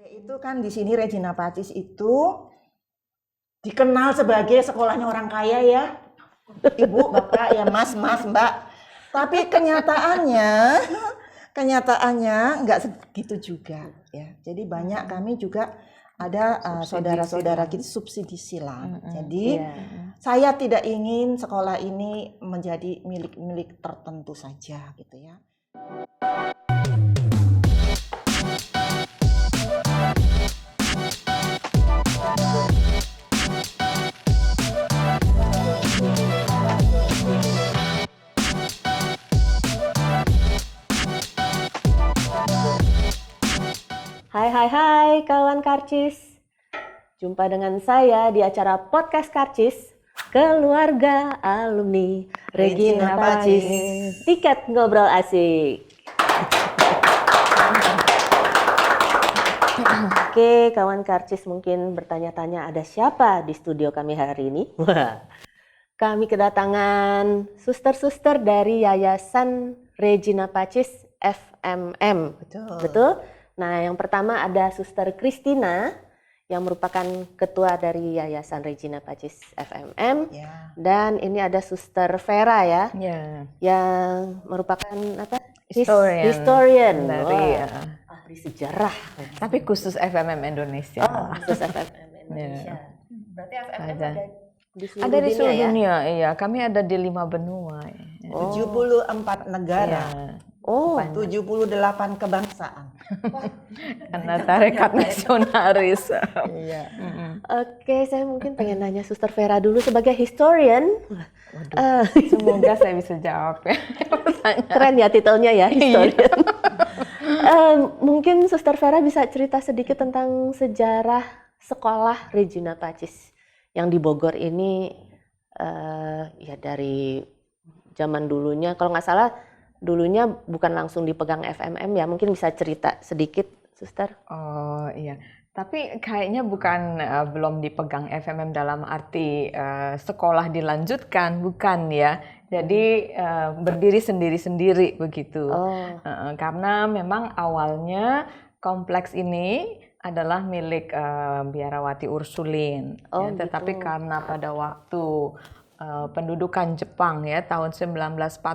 Itu kan di sini Regina Pacis itu dikenal sebagai sekolahnya orang kaya ya, Ibu, Bapak, ya Mas, Mbak. Tapi kenyataannya nggak segitu juga ya. Jadi banyak kami juga ada saudara-saudara kita subsidi silang. Jadi saya tidak ingin sekolah ini menjadi milik tertentu saja gitu ya. Hai kawan Karcis. Jumpa dengan saya di acara podcast Karcis, Keluarga Alumni Regina Pacis. Tiket ngobrol asik. Oke, kawan Karcis mungkin bertanya-tanya ada siapa di studio kami hari ini? Kami kedatangan suster-suster dari Yayasan Regina Pacis FMM. Betul? Nah, yang pertama ada Suster Christina yang merupakan ketua dari Yayasan Regina Pacis FMM, dan ini ada Suster Vera ya, yang merupakan apa? Historian dari ahli sejarah. Tapi khusus FMM Indonesia. Khusus FMM Indonesia. Berarti FMM ada di seluruh dunia, iya. Kami ada di 5 benua. 74 negara. 78 kebangsaan. Karena tarekat nasionalis. Oke, saya mungkin pengen nanya Suster Vera dulu sebagai historian. Semoga saya bisa jawab ya. Keren ya titelnya ya, historian. Mungkin Suster Vera bisa cerita sedikit tentang sejarah sekolah Regina Pacis yang di Bogor ini, ya dari zaman dulunya, kalau nggak salah dulunya bukan langsung dipegang FMM ya, mungkin bisa cerita sedikit, Suster? Oh iya, tapi kayaknya bukan belum dipegang FMM dalam arti sekolah dilanjutkan, bukan ya. Jadi berdiri sendiri-sendiri begitu. Karena memang awalnya kompleks ini adalah milik Biarawati Ursulin. Tetapi karena pada waktu pendudukan Jepang ya tahun 1942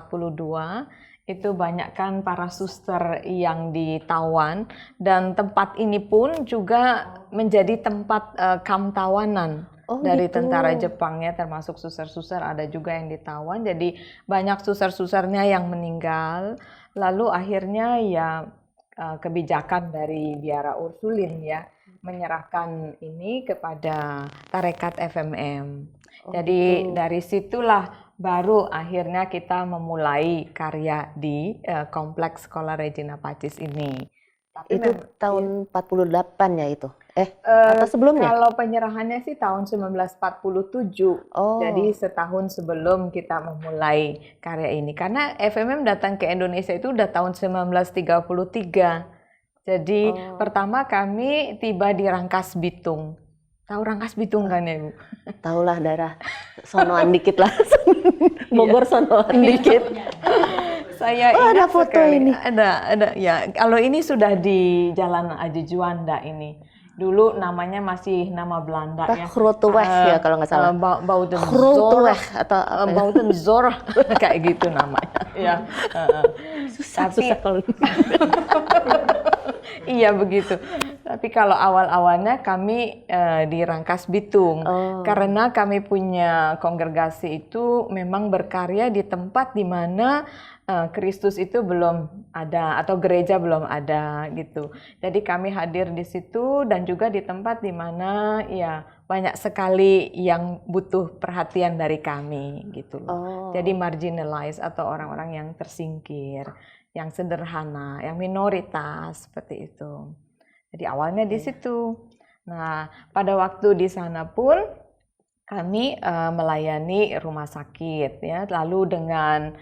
itu banyakkan para suster yang ditawan, dan tempat ini pun juga menjadi tempat kamp tawanan dari tentara Jepang ya, termasuk suster-suster ada juga yang ditawan. Jadi banyak suster-susternya yang meninggal. Lalu akhirnya ya kebijakan dari Biara Ursulin ya menyerahkan ini kepada tarekat FMM. Jadi dari situlah baru akhirnya kita memulai karya di kompleks sekolah Regina Pacis ini. Tapi itu tahun 48 ya itu? Atau sebelumnya? Kalau penyerahannya sih tahun 1947. Jadi setahun sebelum kita memulai karya ini. Karena FMM datang ke Indonesia itu udah tahun 1933. Jadi pertama kami tiba di Rangkas Bitung. Tahu Rangkas Bitung kan ya, Bu? Tahulah, daerah sonoan dikit lah. Bogor sonoan dikit. Saya ada foto sekali. Ini. Ada ya. Kalau ini sudah di Jalan Aji Juanda ini. Dulu namanya masih nama Belanda ya. Grooteweg ya kalau nggak salah. Baudenzorg atau Baudenzorg kayak gitu namanya. Ya. Susah kalau iya begitu. Tapi kalau awal-awalnya kami di Rangkas Bitung, karena kami punya kongregasi itu memang berkarya di tempat di mana Kristus itu belum ada atau gereja belum ada gitu. Jadi kami hadir di situ dan juga di tempat di mana ya banyak sekali yang butuh perhatian dari kami gitu loh. Jadi marginalized atau orang-orang yang tersingkir, yang sederhana, yang minoritas seperti itu. Jadi awalnya di situ. Nah, pada waktu di sana pun kami melayani rumah sakit ya. Lalu dengan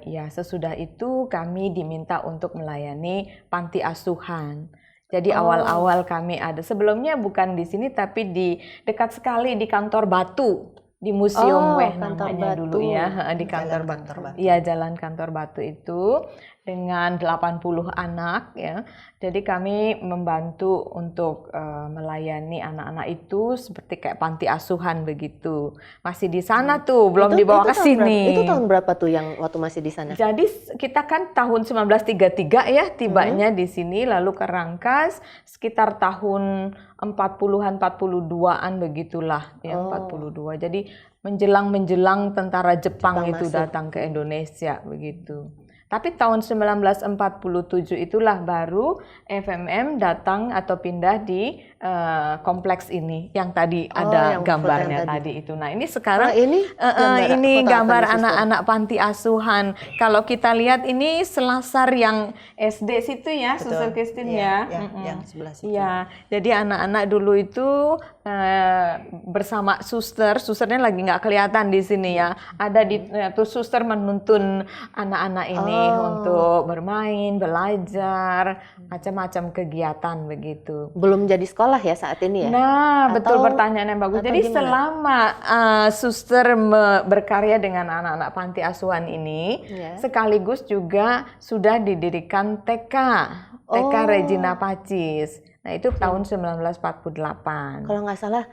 ya sesudah itu kami diminta untuk melayani panti asuhan. Jadi awal-awal kami ada, sebelumnya bukan di sini tapi di dekat sekali di Kantor Batu. Di Museum namanya Batu. Dulu ya, di Kantor Batu. Iya, Jalan Kantor Batu itu. dengan 80 anak ya. Jadi kami membantu untuk melayani anak-anak itu seperti kayak panti asuhan begitu. Masih di sana tuh, belum dibawa ke sini. Itu tahun berapa tuh yang waktu masih di sana? Jadi kita kan tahun 1933 ya tibanya di sini, lalu ke Rangkas sekitar tahun 40-an 42-an begitulah ya, 42. Jadi menjelang tentara Jepang itu masuk. datang ke Indonesia begitu. Tapi tahun 1947 itulah baru FMM datang atau pindah di kompleks ini yang tadi ada yang gambarnya foto yang tadi itu. Nah, ini sekarang ini gambar apa nih, anak-anak panti asuhan. Kalau kita lihat ini selasar yang SD situ ya, Suster Christine ya. Yang sebelah situ. Iya, jadi anak-anak dulu itu bersama susternya lagi nggak kelihatan di sini ya. Ada di tuh suster menuntun anak-anak ini untuk bermain, belajar, macam-macam kegiatan begitu. Belum jadi sekolah ya saat ini ya? Nah, betul, pertanyaan yang bagus. Jadi selama suster berkarya dengan anak-anak panti asuhan ini, sekaligus juga sudah didirikan TK Regina Pacis. Nah, itu tahun 1948. Kalau nggak salah,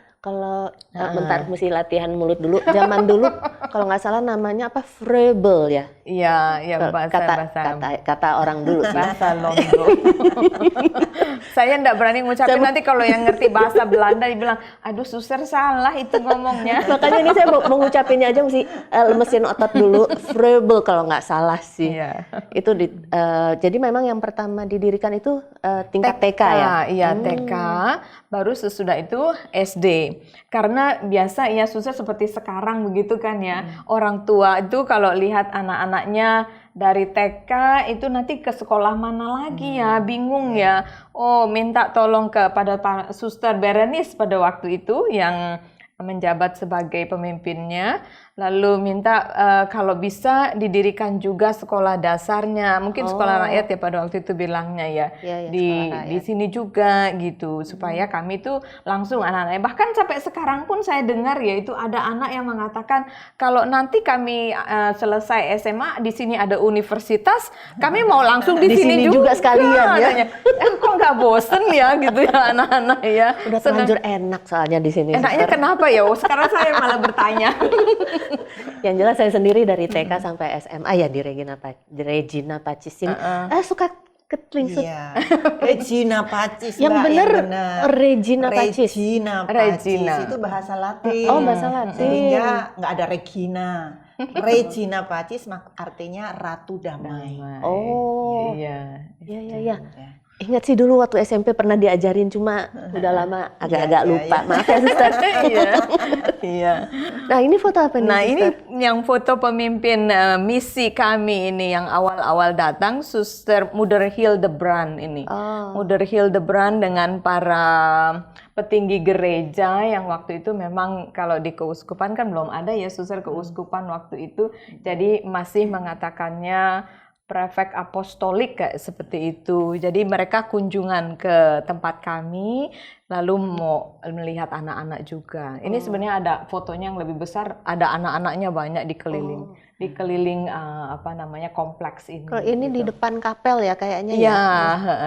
bentar mesti latihan mulut dulu. Zaman dulu kalau nggak salah namanya apa, Frebel ya? Iya, kata orang dulu sih. Bahasa Londo. Saya enggak berani ngucapin, nanti kalau yang ngerti bahasa Belanda dibilang, aduh suster salah itu ngomongnya. Makanya ini saya mau ngucapinnya aja mesti lemesin otot dulu. Frebel kalau nggak salah sih. Iya. Itu jadi memang yang pertama didirikan itu tingkat TK ya? Iya, TK. Baru sesudah itu SD. Karena biasa ya suster seperti sekarang begitu kan ya. Orang tua itu kalau lihat anak-anaknya dari TK itu nanti ke sekolah mana lagi ya, bingung ya. Oh, minta tolong kepada Suster Berenice pada waktu itu yang menjabat sebagai pemimpinnya, lalu minta kalau bisa didirikan juga sekolah dasarnya, mungkin sekolah rakyat ya pada waktu itu bilangnya ya, di sini juga gitu, supaya kami tuh langsung anak-anaknya, bahkan sampai sekarang pun saya dengar ya itu ada anak yang mengatakan kalau nanti kami selesai SMA di sini ada universitas, kami mau langsung di sini juga sekalian ya. Kok nggak bosen ya gitu ya anak-anak ya. Udah terlanjur enak soalnya di sini. Enaknya kenapa ya? Oh, sekarang saya malah bertanya. Yang jelas saya sendiri dari TK sampai SMA ya di Regina Pacis ini. Suka ketelingsut. Iya. Regina Pacis. Yang benar Regina Pacis. Regina Pacis itu bahasa Latin. Oh, bahasa Latin. Sehingga nggak ada Regina. Regina Pacis artinya Ratu Damai. Oh. Iya. Iya. Ingat sih dulu waktu SMP pernah diajarin, cuma udah lama agak-agak lupa. Maaf ya Suster. Iya. Nah, ini foto apa nih? Nah, Suster? ini yang foto pemimpin misi kami ini yang awal-awal datang, Suster Mother Hildebrand ini. Mother Hildebrand dengan para petinggi gereja yang waktu itu memang kalau di keuskupan kan belum ada ya suster keuskupan waktu itu. Jadi masih mengatakannya prefek apostolik kayak seperti itu. Jadi mereka kunjungan ke tempat kami lalu mau melihat anak-anak juga. Ini sebenarnya ada fotonya yang lebih besar, ada anak-anaknya banyak dikeliling kompleks ini. Kalau ini gitu. Di depan kapel ya kayaknya ya.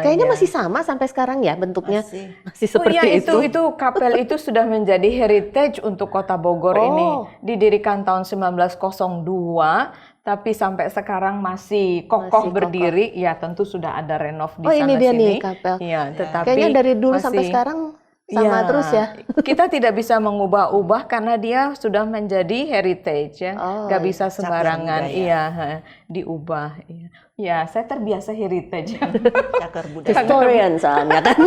Kayaknya masih sama sampai sekarang ya bentuknya. Masih seperti itu kapel itu sudah menjadi heritage untuk Kota Bogor ini. Didirikan tahun 1902. Tapi sampai sekarang masih kokoh berdiri, ya tentu sudah ada renov di sana sini. Ini dia nih kapel. Iya, tetapi kayaknya dari dulu sampai sekarang sama terus ya. Kita tidak bisa mengubah-ubah karena dia sudah menjadi heritage ya. Gak bisa sembarangan diubah. Ya, saya terbiasa heritage. Cagar budaya. Historian soalnya kan.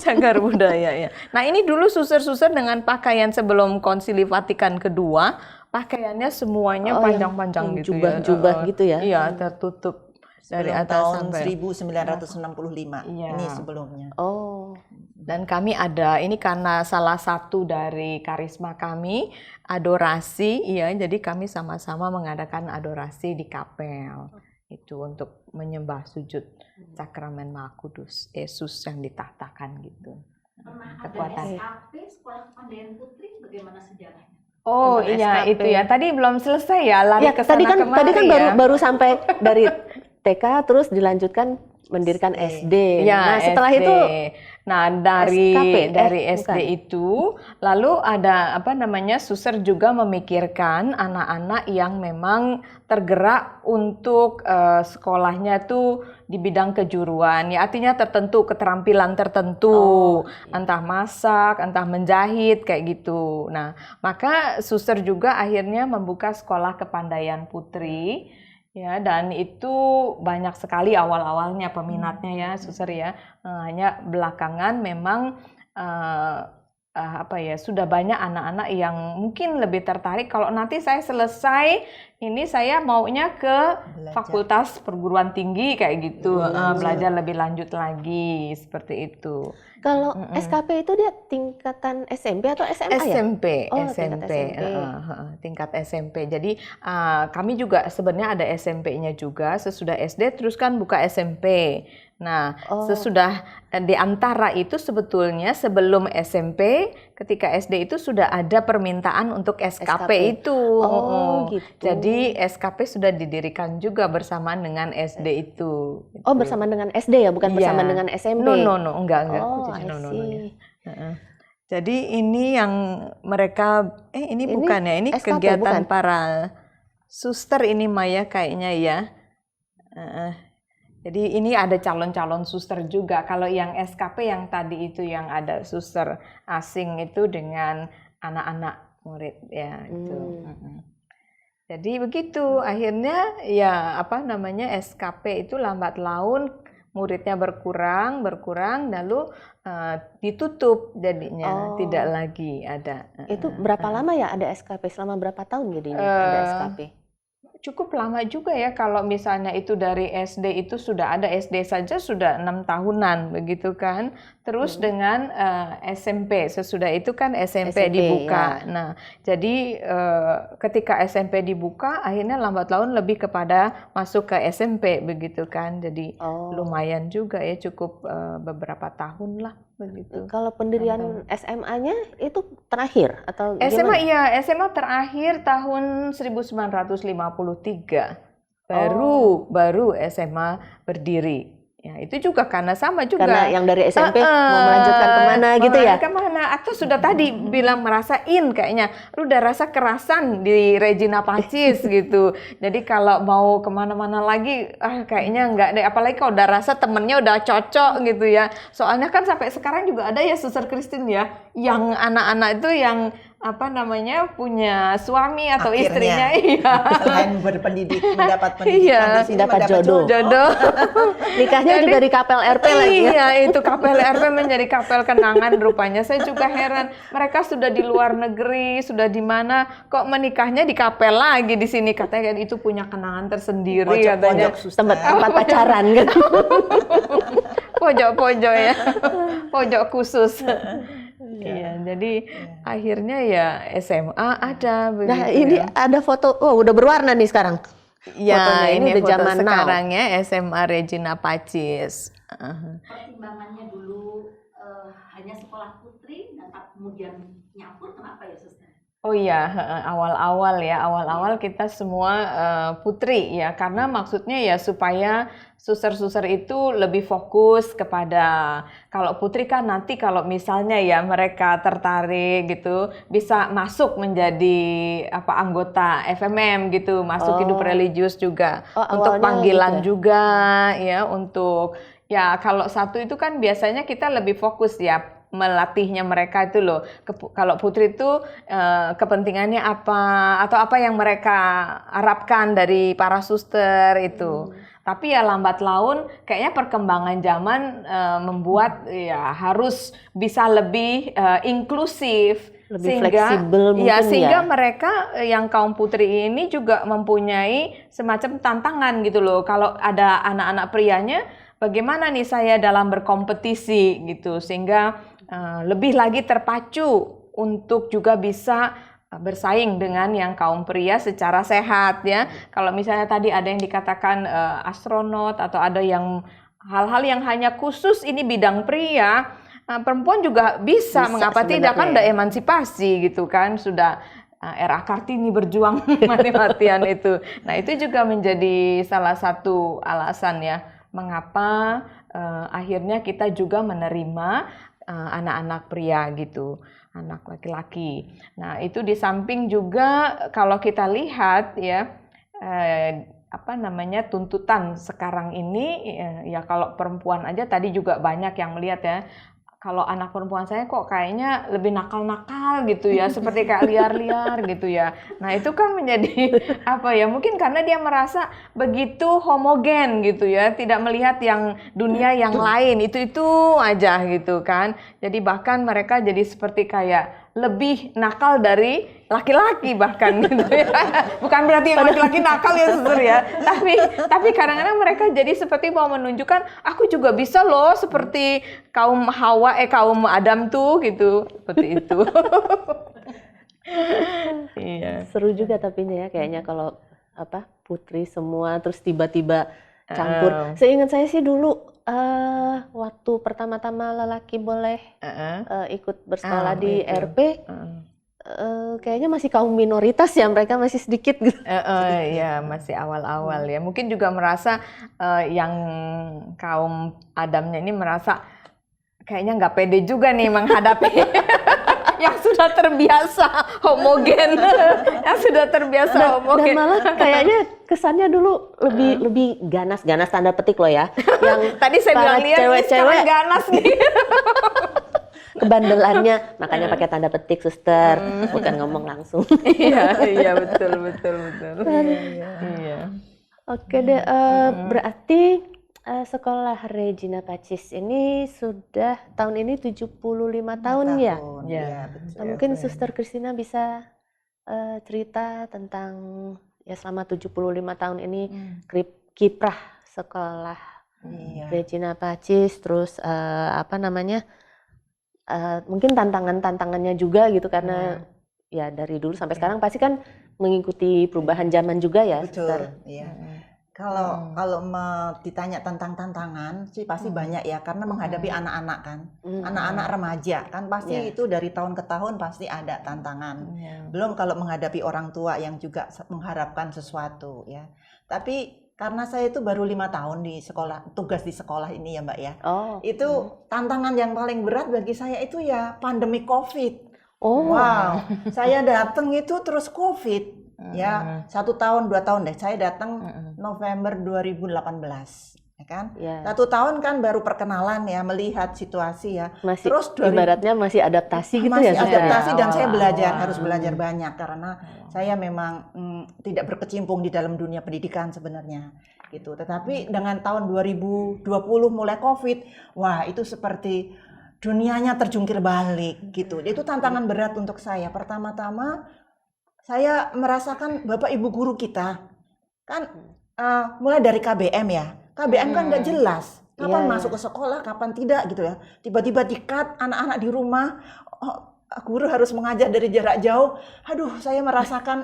Cagar budaya ya. Nah, ini dulu suster-suster dengan pakaian sebelum Konsili Vatikan kedua, pakaiannya semuanya panjang-panjang gitu jubah-jubah gitu ya. Iya, tertutup dari atas tahun sampai 1965. Ini sebelumnya. Dan kami ada, ini karena salah satu dari karisma kami, adorasi, jadi kami sama-sama mengadakan adorasi di kapel. Itu untuk menyembah sujud Sakramen Maha Kudus, Yesus yang ditahtakan gitu. Ada SAP, Sekolah Kepandaian Putri, bagaimana sejarahnya? Oh iya, itu ya. Tadi belum selesai ya, lari ke sana kemari. Tadi kan baru sampai dari TK terus dilanjutkan mendirikan SD. Ya, Nah, setelah SD. itu Nah, dari SKP, SD bukan. itu lalu ada apa namanya, suster juga memikirkan anak-anak yang memang tergerak untuk sekolahnya tuh di bidang kejuruan. Ya, artinya tertentu, keterampilan tertentu, entah masak, entah menjahit kayak gitu. Nah, maka suster juga akhirnya membuka sekolah kepandaian putri. Ya, dan itu banyak sekali awal-awalnya peminatnya ya, suster ya. Hanya belakangan memang apa ya, sudah banyak anak-anak yang mungkin lebih tertarik. Kalau nanti saya selesai ini, saya maunya ke fakultas perguruan tinggi kayak gitu, belajar lebih lanjut lagi seperti itu. kalau SKP itu dia tingkatan SMP atau SMA ya? SMP, Oh, SMP, tingkat SMP. tingkat SMP. Jadi kami juga sebenarnya ada SMP-nya juga. Sesudah SD terus kan buka SMP. Nah, sesudah di antara itu sebetulnya sebelum SMP, ketika SD itu sudah ada permintaan untuk SKP itu. Gitu. Jadi SKP sudah didirikan juga bersamaan dengan SD itu. Oh, bersamaan dengan SD ya, bukan bersamaan dengan SMP. No, enggak. Oh, Jadi I see. Jadi ini yang mereka, ini bukan ya, ini SKP, kegiatan bukan? para suster ini Maya kayaknya ya. Jadi ini ada calon-calon suster juga. Kalau yang SKP yang tadi itu yang ada suster asing itu dengan anak-anak murid ya itu. Jadi begitu akhirnya ya apa namanya, SKP itu lambat laun muridnya berkurang lalu ditutup jadinya, tidak lagi ada. Itu berapa lama ya ada SKP? Selama berapa tahun jadinya ada SKP? Cukup lama juga ya, kalau misalnya itu dari SD itu sudah ada, SD saja sudah 6 tahunan begitu kan. Terus dengan SMP, sesudah itu kan SMP dibuka. Ya. Nah, jadi ketika SMP dibuka, akhirnya lambat laun lebih kepada masuk ke SMP begitu kan. Jadi lumayan juga ya, cukup beberapa tahun lah begitu. Kalau pendirian SMA-nya itu terakhir atau SMA gimana? iya, SMA terakhir tahun 1953. Baru SMA berdiri. Ya, itu juga karena sama juga. Karena yang dari SMP mau melanjutkan kemana gitu ya? Kemana? Atau sudah tadi bilang merasain kayaknya, lu udah rasa kerasan di Regina Pacis gitu. Jadi kalau mau kemana-mana lagi, kayaknya enggak deh. Apalagi kalau udah rasa temennya udah cocok gitu ya. Soalnya kan sampai sekarang juga ada ya Suster Christine ya, yang anak-anak itu yang apa namanya, punya suami atau akhirnya, istrinya, iya. Selain mendapat pendidikan, di sini dapat jodoh. Jadi, Nikahnya juga di Kapel RP lagi ya? Iya, itu Kapel RP menjadi kapel kenangan rupanya. Saya juga heran, mereka sudah di luar negeri, sudah di mana, kok menikahnya di kapel lagi di sini, katanya itu punya kenangan tersendiri katanya. Tempat pacaran kan. Pojok-pojok ya, pojok khusus. Iya, jadi akhirnya ya SMA ada begitu. Nah, ini ada foto, udah berwarna nih sekarang. Ya, ini udah foto zaman sekarang ya, SMA Regina Pacis. Pertimbangannya dulu hanya sekolah putri, dan kemudian nyampur, kenapa ya Suster? Oh iya, awal-awal kita semua putri ya, karena maksudnya ya supaya suster-suster itu lebih fokus kepada, kalau putri kan nanti kalau misalnya ya mereka tertarik gitu, bisa masuk menjadi anggota FMM gitu, masuk hidup religius juga, untuk panggilan gitu juga ya, untuk ya kalau satu itu kan biasanya kita lebih fokus ya, melatihnya mereka itu loh. Kalau putri itu kepentingannya apa, atau apa yang mereka harapkan dari para suster itu. Tapi ya lambat laun kayaknya perkembangan zaman membuat ya harus bisa lebih inklusif, lebih fleksibel mungkin ya. Sehingga mereka yang kaum putri ini juga mempunyai semacam tantangan gitu loh. Kalau ada anak-anak prianya, bagaimana nih saya dalam berkompetisi gitu, sehingga lebih lagi terpacu untuk juga bisa bersaing dengan yang kaum pria secara sehat ya. Kalau misalnya tadi ada yang dikatakan astronot, atau ada yang hal-hal yang hanya khusus ini bidang pria, perempuan juga bisa mengapa tidak, kan udah emansipasi gitu kan, sudah era Kartini berjuang mati-matian itu. Nah, itu juga menjadi salah satu alasan ya mengapa akhirnya kita juga menerima anak-anak pria gitu, anak laki-laki. Nah, itu di samping juga kalau kita lihat ya tuntutan sekarang ini ya kalau perempuan aja tadi juga banyak yang melihat ya. Kalau anak perempuan saya kok kayaknya lebih nakal-nakal gitu ya, seperti kayak liar-liar gitu ya. Nah, itu kan menjadi mungkin karena dia merasa begitu homogen gitu ya, tidak melihat yang dunia yang lain, itu aja gitu kan. Jadi bahkan mereka jadi seperti kayak lebih nakal dari laki-laki bahkan gitu ya. Bukan berarti yang laki-laki nakal ya Suster ya. Tapi kadang-kadang mereka jadi seperti mau menunjukkan aku juga bisa loh seperti kaum Adam tuh gitu. Seperti itu. Iya. Seru juga tapi ya kayaknya kalau putri semua terus tiba-tiba campur. Seingat saya sih dulu waktu pertama-tama lelaki boleh ikut bersekolah di RP, kayaknya masih kaum minoritas ya, mereka masih sedikit gitu. Ya masih awal-awal ya. Mungkin juga merasa yang kaum Adamnya ini merasa kayaknya nggak pede juga nih menghadapi yang sudah terbiasa homogen, Dan malah kayaknya kesannya dulu lebih ganas tanda petik loh ya. Yang tadi saya bilang lihat cewek-cewek ganas nih. Kebandelannya, makanya pakai tanda petik Suster, bukan ngomong langsung. Iya betul. Iya. Oke deh, berarti sekolah Regina Pacis ini sudah tahun ini 75 tahun ya? Ya. Nah, mungkin Suster Christina bisa cerita tentang ya selama 75 tahun ini kiprah sekolah Regina Pacis, terus mungkin tantangannya juga gitu karena ya dari dulu sampai sekarang pasti kan mengikuti perubahan zaman juga ya. Betul. Suster. Iya. Kalau ditanya tentang tantangan sih pasti banyak ya, karena menghadapi anak-anak kan, anak-anak remaja kan pasti itu dari tahun ke tahun pasti ada tantangan. Belum kalau menghadapi orang tua yang juga mengharapkan sesuatu ya. Tapi karena saya itu baru 5 tahun di sekolah, tugas di sekolah ini ya Mbak ya. Itu tantangan yang paling berat bagi saya itu ya pandemi COVID. Wow, saya datang itu terus COVID. Ya, 1 tahun 2 tahun deh. Saya datang November 2018, ya kan? 1 tahun kan baru perkenalan ya, melihat situasi ya. Terus ibaratnya masih adaptasi gitu ya? Masih adaptasi dan saya harus belajar banyak karena saya memang tidak berkecimpung di dalam dunia pendidikan sebenarnya gitu. Tetapi dengan tahun 2020 mulai COVID, wah itu seperti dunianya terjungkir balik gitu. Itu tantangan berat untuk saya. Pertama-tama saya merasakan Bapak Ibu guru kita kan mulai dari KBM ya. KBM kan nggak jelas kapan masuk ke sekolah, kapan tidak gitu ya. Tiba-tiba di-cut anak-anak di rumah, guru harus mengajar dari jarak jauh. Aduh, saya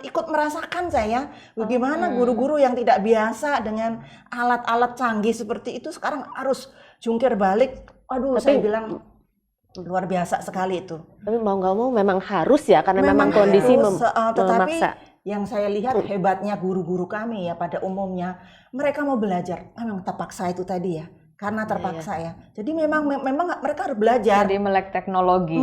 ikut merasakan saya bagaimana guru-guru yang tidak biasa dengan alat-alat canggih seperti itu sekarang harus jungkir balik. Aduh, saya bilang luar biasa sekali itu. Tapi mau nggak mau memang harus ya, karena memang kondisi tetapi memaksa. Yang saya lihat hebatnya guru-guru kami ya pada umumnya, mereka mau belajar, memang terpaksa itu tadi ya, karena terpaksa ya. Jadi memang mereka harus belajar. Jadi melek teknologi.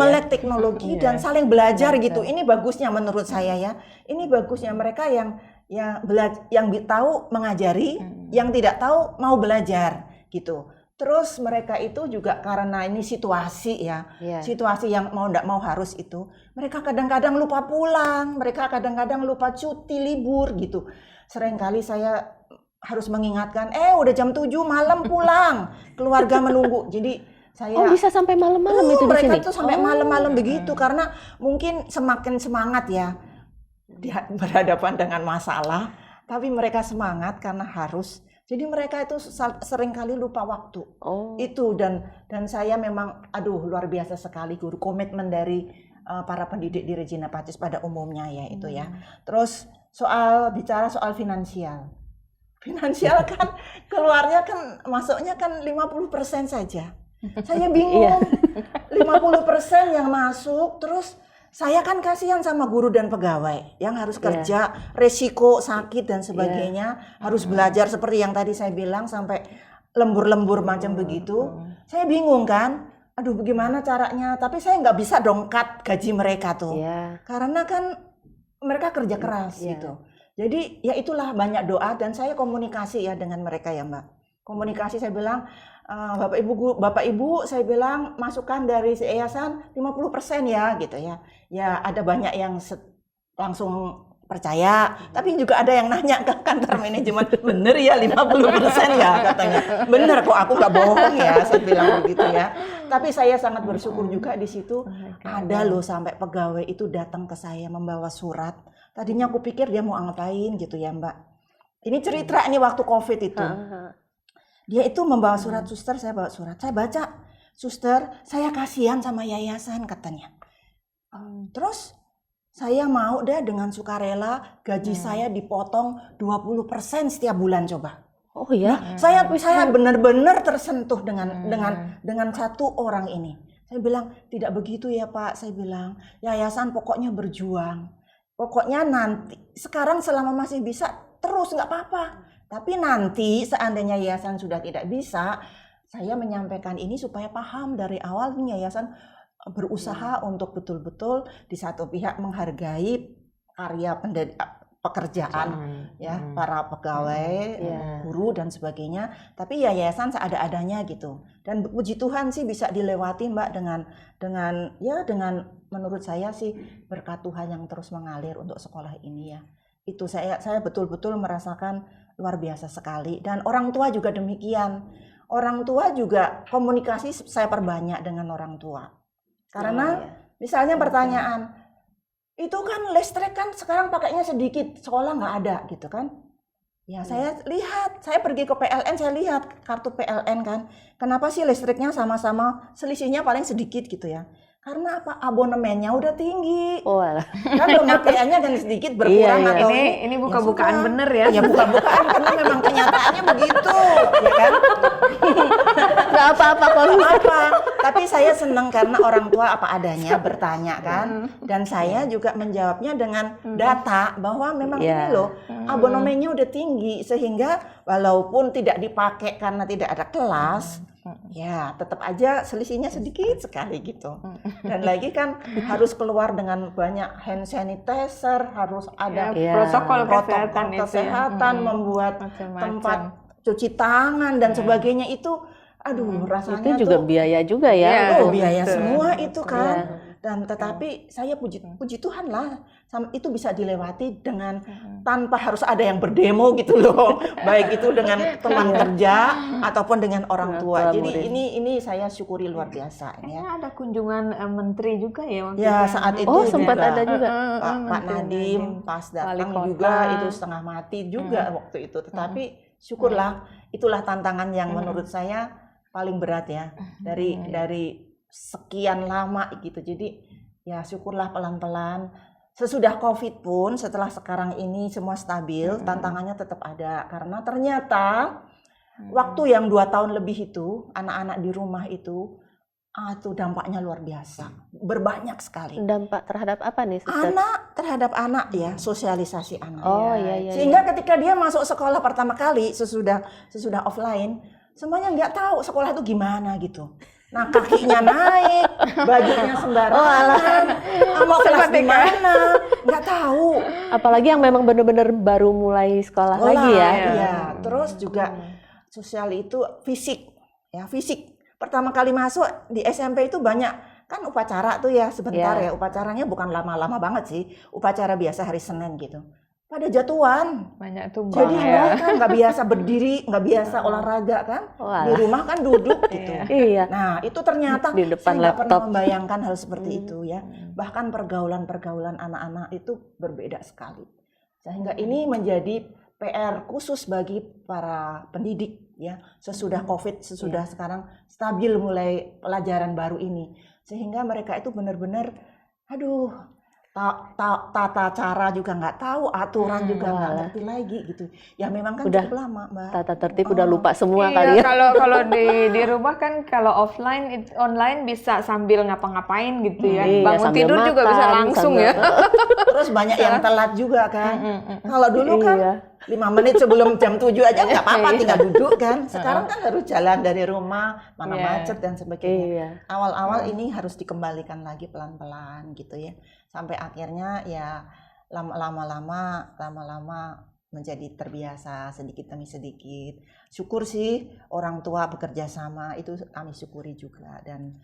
Dan saling belajar gitu. Ini bagusnya menurut saya ya. Ini bagusnya mereka yang tahu mengajari, yang tidak tahu mau belajar gitu. Terus mereka itu juga karena ini situasi ya, situasi yang mau tidak mau harus itu. Mereka kadang-kadang lupa pulang, mereka kadang-kadang lupa cuti libur gitu. Seringkali saya harus mengingatkan, udah jam 7 malam pulang, keluarga menunggu. Jadi saya bisa sampai malam-malam itu di sini? Mereka tuh sampai malam-malam begitu karena mungkin semakin semangat ya berhadapan dengan masalah, tapi mereka semangat karena harus. Jadi mereka itu seringkali lupa waktu. Itu dan saya memang luar biasa sekali guru, komitmen dari para pendidik di Regina Pacis pada umumnya ya itu ya. Terus bicara soal finansial. Finansial kan keluarnya kan masuknya kan 50% saja. Saya bingung. 50% yang masuk terus Saya kan kasihan sama guru dan pegawai yang harus kerja, resiko sakit dan sebagainya, harus belajar seperti yang tadi saya bilang sampai lembur-lembur macam begitu. Saya bingung kan, aduh bagaimana caranya, tapi saya nggak bisa dong cut gaji mereka tuh. Karena kan mereka kerja keras gitu. Jadi ya itulah banyak doa dan saya komunikasi ya dengan mereka ya Mbak. Komunikasi saya bilang, Bapak Ibu saya bilang masukan dari yayasan 50% ya gitu ya. Ya ada banyak yang langsung percaya, tapi juga ada yang nanya ke kantor manajemen, bener ya 50% ya katanya. Bener kok, aku nggak bohong ya, saya bilang begitu ya. Tapi saya sangat bersyukur juga di situ ada loh sampai pegawai itu datang ke saya membawa surat. Tadinya aku pikir dia mau ngapain gitu ya Mbak. Ini cerita ini waktu COVID itu. Dia itu membawa surat, suster saya bawa surat. Saya baca, suster saya kasihan sama yayasan katanya. Terus saya mau deh dengan sukarela gaji saya dipotong 20% setiap bulan coba. Oh ya? Saya benar-benar tersentuh dengan satu orang ini. Saya bilang tidak begitu ya Pak. Saya bilang yayasan pokoknya berjuang. Pokoknya nanti sekarang selama masih bisa terus nggak apa-apa. Tapi nanti seandainya yayasan sudah tidak bisa, saya menyampaikan ini supaya paham dari awal yayasan berusaha untuk betul-betul di satu pihak menghargai karya pekerjaan ya para pegawai, guru dan sebagainya. Tapi yayasan seada-adanya gitu. Dan puji Tuhan sih bisa dilewati Mbak dengan menurut saya sih berkat Tuhan yang terus mengalir untuk sekolah ini ya. Itu saya betul-betul merasakan luar biasa sekali. Dan orang tua juga demikian. Orang tua juga komunikasi saya perbanyak dengan orang tua. Karena misalnya pertanyaan, itu kan listrik kan sekarang pakainya sedikit, sekolah nggak ada gitu kan. Ya saya lihat, saya pergi ke PLN, saya lihat kartu PLN kan. Kenapa sih listriknya sama-sama, selisihnya paling sedikit gitu ya. Karena apa? Abonemennya udah tinggi. Kan pemakaiannya kan sedikit berkurang atau ini buka-bukaan bener ya. Ya buka-bukaan karena memang kenyataannya begitu, ya kan? Nggak apa-apa kok. Apa? Tapi saya senang karena orang tua apa adanya bertanya kan, dan saya juga menjawabnya dengan data bahwa memang ini loh abonemennya udah tinggi sehingga walaupun tidak dipakai karena tidak ada kelas. Ya, tetap aja selisihnya sedikit sekali gitu. Dan lagi kan harus keluar dengan banyak hand sanitizer, harus ada protokol kesehatan, membuat tempat cuci tangan dan sebagainya itu, aduh rasanya itu juga biaya juga ya. Biaya semua itu kan. Dan tetapi saya puji Tuhan lah, itu bisa dilewati dengan tanpa harus ada yang berdemo gitu loh, baik itu dengan teman kerja ataupun dengan orang tua. Jadi ini saya syukuri luar biasa. Ya. Ada kunjungan menteri juga ya waktu itu. Saat itu sempat ada juga Pak Nadiem pas datang juga itu setengah mati juga waktu itu. Tetapi syukurlah itulah tantangan yang menurut saya paling berat ya dari sekian lama gitu. Jadi ya syukurlah pelan-pelan. Sesudah COVID pun setelah sekarang ini semua stabil, tantangannya tetap ada. Karena ternyata waktu yang 2 tahun lebih itu, anak-anak di rumah itu dampaknya luar biasa. Berbanyak sekali. Dampak terhadap apa nih, Sister? Terhadap anak ya, sosialisasi anak. Iya. Sehingga ketika dia masuk sekolah pertama kali sesudah offline, semuanya nggak tahu sekolah itu gimana gitu. Nah kakinya naik, bajunya sembarangan, mau kelas di mana, nggak tahu. Apalagi yang memang benar-benar baru mulai sekolah lagi ya. Iya. Terus juga sosial itu fisik. Pertama kali masuk di SMP itu banyak kan upacara tuh ya sebentar ya. Upacaranya bukan lama-lama banget sih, upacara biasa hari Senin gitu. Pada jatuhan, banyak tumbang. Jadi mereka nggak biasa berdiri, nggak biasa olahraga kan, di rumah kan duduk gitu. Iya. Nah itu ternyata di depan saya nggak pernah laptop. membayangkan hal seperti itu ya. Bahkan pergaulan anak-anak itu berbeda sekali. Sehingga ini menjadi PR khusus bagi para pendidik ya. Sesudah COVID, sekarang stabil mulai pelajaran baru ini, sehingga mereka itu benar-benar, tata cara juga nggak tahu, aturan juga nggak ngerti lagi gitu. Ya memang kan Udah cukup lama, Mbak. Tata tertib udah lupa semua Iya, kali ya. kalau di rumah kan kalau offline online bisa sambil ngapa-ngapain gitu ya. Iya, Bangun sambil tidur juga bisa makan, langsung sambil- ya. Terus banyak yang telat juga kan. Kalau dulu kan Iya. 5 menit sebelum jam 7 aja nggak apa-apa, tinggal duduk kan. Sekarang kan harus jalan dari rumah, mana Iya. macet dan sebagainya. Iya. Awal-awal ini harus dikembalikan lagi pelan-pelan gitu ya. Sampai akhirnya ya lama-lama menjadi terbiasa sedikit demi sedikit. Syukur sih orang tua bekerja sama, itu kami syukuri juga. Dan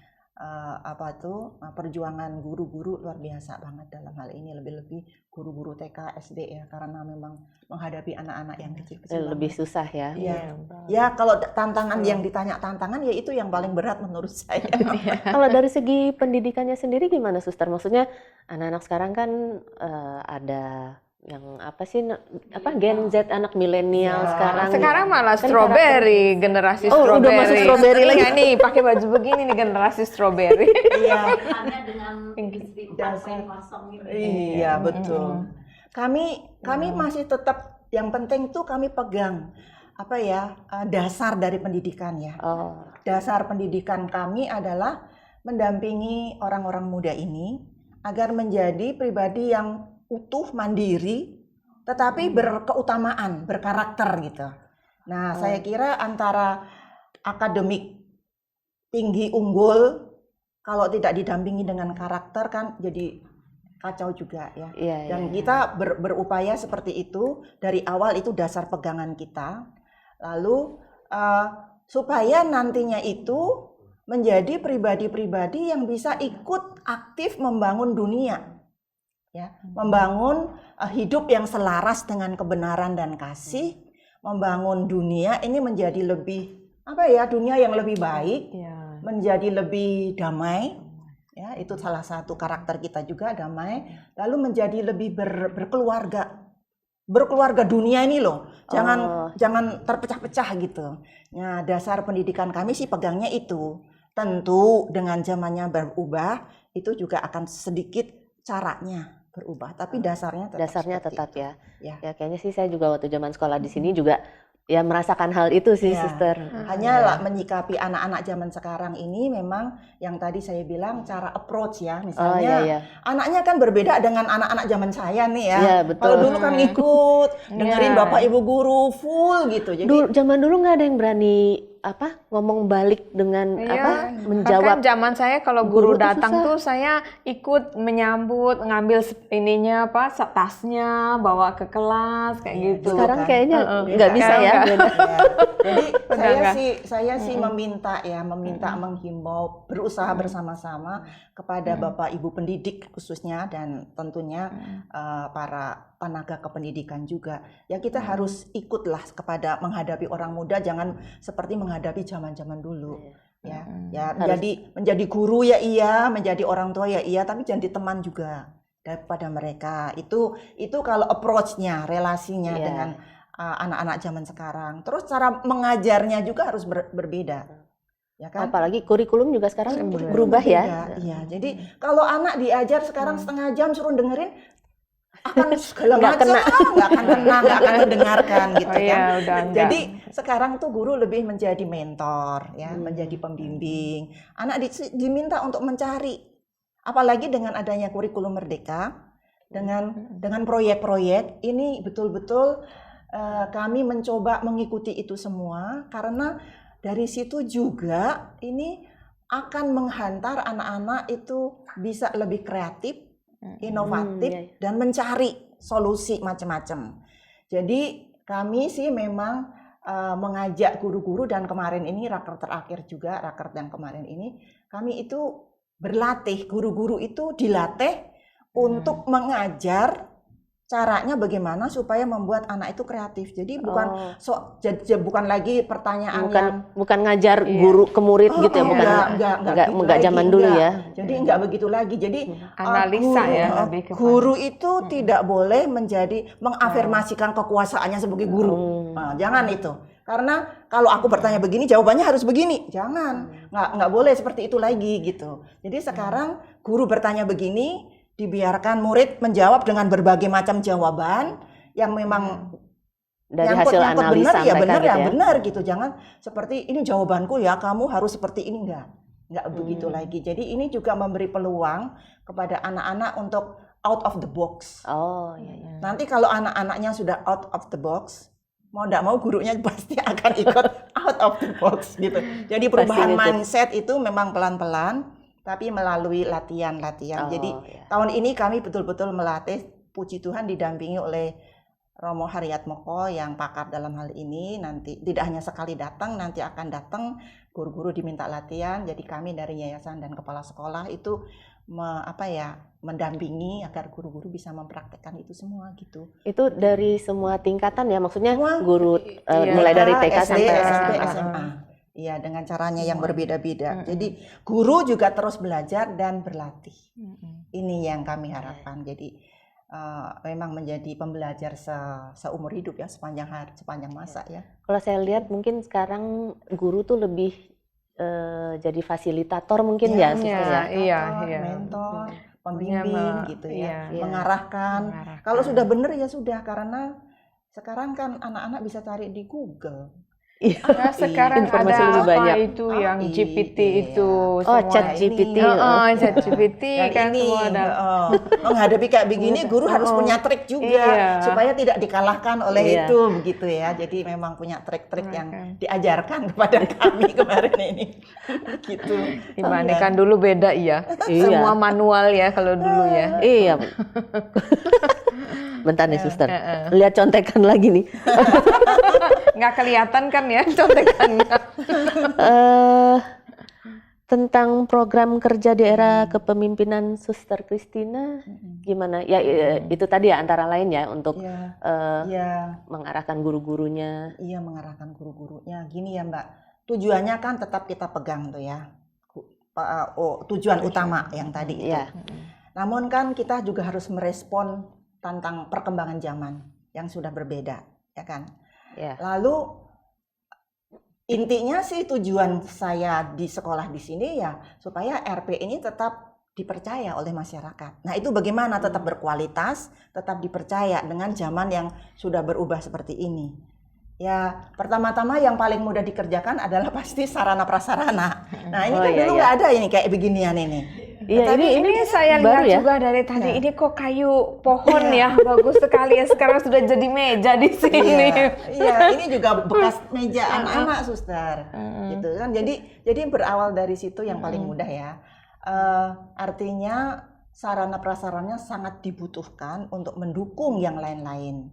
perjuangan guru-guru luar biasa banget dalam hal ini, lebih-lebih guru-guru TK, SD ya, karena memang menghadapi anak-anak yang kecil-kecil Lebih banget. susah ya. Iya. Ya kalau tantangan yang ditanya tantangan ya itu yang paling berat menurut saya. Kalau dari segi pendidikannya sendiri gimana, Suster? Maksudnya anak-anak sekarang kan ada yang Gen Z, anak milenial sekarang. Sekarang malah kan strawberry, generasi Oh, strawberry. udah masuk strawberry lagi. Iya nih, pakai baju begini nih generasi strawberry. Iya. Hanya dengan industri 4.0 ini. Iya, betul. Kami masih tetap, yang penting tuh kami pegang dasar dari pendidikan ya. Oh, Dasar pendidikan kami adalah mendampingi orang-orang muda ini agar menjadi pribadi yang utuh, mandiri, tetapi berkeutamaan, berkarakter gitu. Nah, saya kira antara akademik tinggi unggul kalau tidak didampingi dengan karakter kan jadi kacau juga ya. iya, Dan iya. kita berupaya seperti itu dari awal, itu dasar pegangan kita. Lalu supaya nantinya itu menjadi pribadi-pribadi yang bisa ikut aktif membangun dunia. Ya, membangun hidup yang selaras dengan kebenaran dan kasih, membangun dunia ini menjadi lebih dunia yang lebih baik, Iya. menjadi lebih damai. Ya, itu salah satu karakter kita juga, damai. Lalu menjadi lebih berkeluarga dunia ini loh. Jangan terpecah-pecah gitu. Nah, dasar pendidikan kami sih pegangnya itu. Tentu dengan zamannya berubah, itu juga akan sedikit caranya berubah, tapi dasarnya tetap itu. ya. Ya. Ya kayaknya sih saya juga waktu zaman sekolah di sini juga ya merasakan hal itu sih, Iya. Suster. Hanya menyikapi anak-anak zaman sekarang ini memang yang tadi saya bilang cara approach ya, Oh misalnya iya. anaknya kan berbeda dengan anak-anak zaman saya nih ya. Iya, betul. Kalau dulu kan ngikut, dengerin Iya. bapak ibu guru full gitu. Jadi Zaman dulu nggak ada yang berani ngomong balik dengan menjawab. Bahkan zaman saya kalau guru Guru tuh datang susah. tuh saya ikut menyambut, ngambil tasnya, bawa ke kelas kayak gitu. Sekarang kan. kayaknya Beda. nggak bisa ya. Sekarang beda. Ya. Jadi Enggak. saya sih meminta menghimbau, berusaha bersama-sama kepada Bapak Ibu pendidik khususnya, dan tentunya para tenaga kependidikan juga. Ya kita harus ikutlah kepada menghadapi orang muda, jangan seperti menghadapi zaman-zaman dulu. Ya, menjadi guru ya iya, menjadi orang tua ya iya, tapi jadi teman juga daripada mereka. Itu kalau approach-nya, relasinya dengan anak-anak zaman sekarang. Terus cara mengajarnya juga harus berbeda. Ya kan? Apalagi kurikulum juga sekarang berubah ya. Iya, jadi kalau anak diajar sekarang setengah jam suruh dengerin, akan segala Nggak macam, kena. nggak akan kena, nggak akan mendengarkan gitu Oh iya, kan. udah enggak. Jadi sekarang tuh guru lebih menjadi mentor, ya, menjadi pembimbing. Anak diminta untuk mencari, apalagi dengan adanya kurikulum merdeka, dengan proyek-proyek ini betul-betul kami mencoba mengikuti itu semua, karena dari situ juga ini akan menghantar anak-anak itu bisa lebih kreatif, inovatif, dan mencari solusi macam-macam. Jadi kami sih memang mengajak guru-guru, dan kemarin ini raker terakhir juga, raker yang kemarin ini kami itu berlatih, guru-guru itu dilatih untuk mengajar caranya bagaimana supaya membuat anak itu kreatif. Jadi bukan lagi pertanyaan bukan ngajar guru ke murid gitu ya, bukan enggak zaman dulu ya. Jadi enggak begitu lagi. Jadi analisa lebih ke guru itu tidak boleh mengafirmasikan kekuasaannya sebagai guru. Nah, jangan itu. Karena kalau aku bertanya begini, jawabannya harus begini. Jangan, nggak boleh seperti itu lagi gitu. Jadi sekarang guru bertanya begini, dibiarkan murid menjawab dengan berbagai macam jawaban yang memang dari hasil analisa benar ya mereka benar gitu ya ya. benar gitu. Jangan seperti ini jawabanku ya, kamu harus seperti ini, enggak begitu lagi. Jadi ini juga memberi peluang kepada anak-anak untuk out of the box. Oh iya. Nanti kalau anak-anaknya sudah out of the box, mau enggak mau gurunya pasti akan ikut out of the box gitu. Jadi perubahan mindset itu memang pelan-pelan tapi melalui latihan-latihan. Jadi tahun ini kami betul-betul melatih, puji Tuhan didampingi oleh Romo Haryatmoko yang pakar dalam hal ini. Nanti tidak hanya sekali datang, nanti akan datang guru-guru diminta latihan. Jadi kami dari yayasan dan kepala sekolah itu mendampingi agar guru-guru bisa mempraktekkan itu semua gitu. Itu dari semua tingkatan ya, maksudnya Semua, guru mulai dari TK SD, sampai SMP, SMA. Iya, dengan caranya yang berbeda-beda. Jadi guru juga terus belajar dan berlatih. Ini yang kami harapkan. Jadi memang menjadi pembelajar seumur hidup ya, sepanjang masa ya. Kalau saya lihat mungkin sekarang guru tuh lebih jadi fasilitator mungkin ya, mentor, pembimbing gitu ya, iya. mengarahkan. Kalau sudah benar ya sudah, karena sekarang kan anak-anak bisa cari di Google. Nah, sekarang informasi ada lebih banyak. itu yang GPT itu Chat GPT. Chat GPT kan ini, semua ada. menghadapi kayak begini guru harus punya trik juga supaya tidak dikalahkan oleh itu begitu ya. Jadi memang punya trik-trik yang diajarkan kepada kami kemarin ini. Gitu. Dibandingkan dulu beda ya. Semua manual ya kalau dulu ya. Iya. Bentar nih suster, lihat contekan lagi nih. Nggak kelihatan kan ya contekannya. Tentang program kerja di era kepemimpinan Suster Christina, gimana? Ya itu tadi ya antara lain ya untuk mengarahkan guru-gurunya. Iya, mengarahkan guru-gurunya. Gini ya Mbak, tujuannya kan tetap kita pegang tuh ya. Tujuan utama yang tadi itu. Namun kan kita juga harus merespon tentang perkembangan zaman yang sudah berbeda, ya kan? Lalu intinya sih tujuan saya di sekolah di sini ya supaya RP ini tetap dipercaya oleh masyarakat. Nah itu bagaimana tetap berkualitas, tetap dipercaya dengan zaman yang sudah berubah seperti ini. Ya pertama-tama yang paling mudah dikerjakan adalah pasti sarana prasarana. Nah ini kan dulu nggak ada ini kayak beginian ini. Iya, ini saya lihat juga dari tadi ini kok kayu pohon ya bagus sekali ya, sekarang sudah jadi meja di sini. Iya, ini juga bekas meja anak-anak suster, gitu kan. Jadi berawal dari situ yang paling mudah ya. Artinya sarana prasarannya sangat dibutuhkan untuk mendukung yang lain-lain.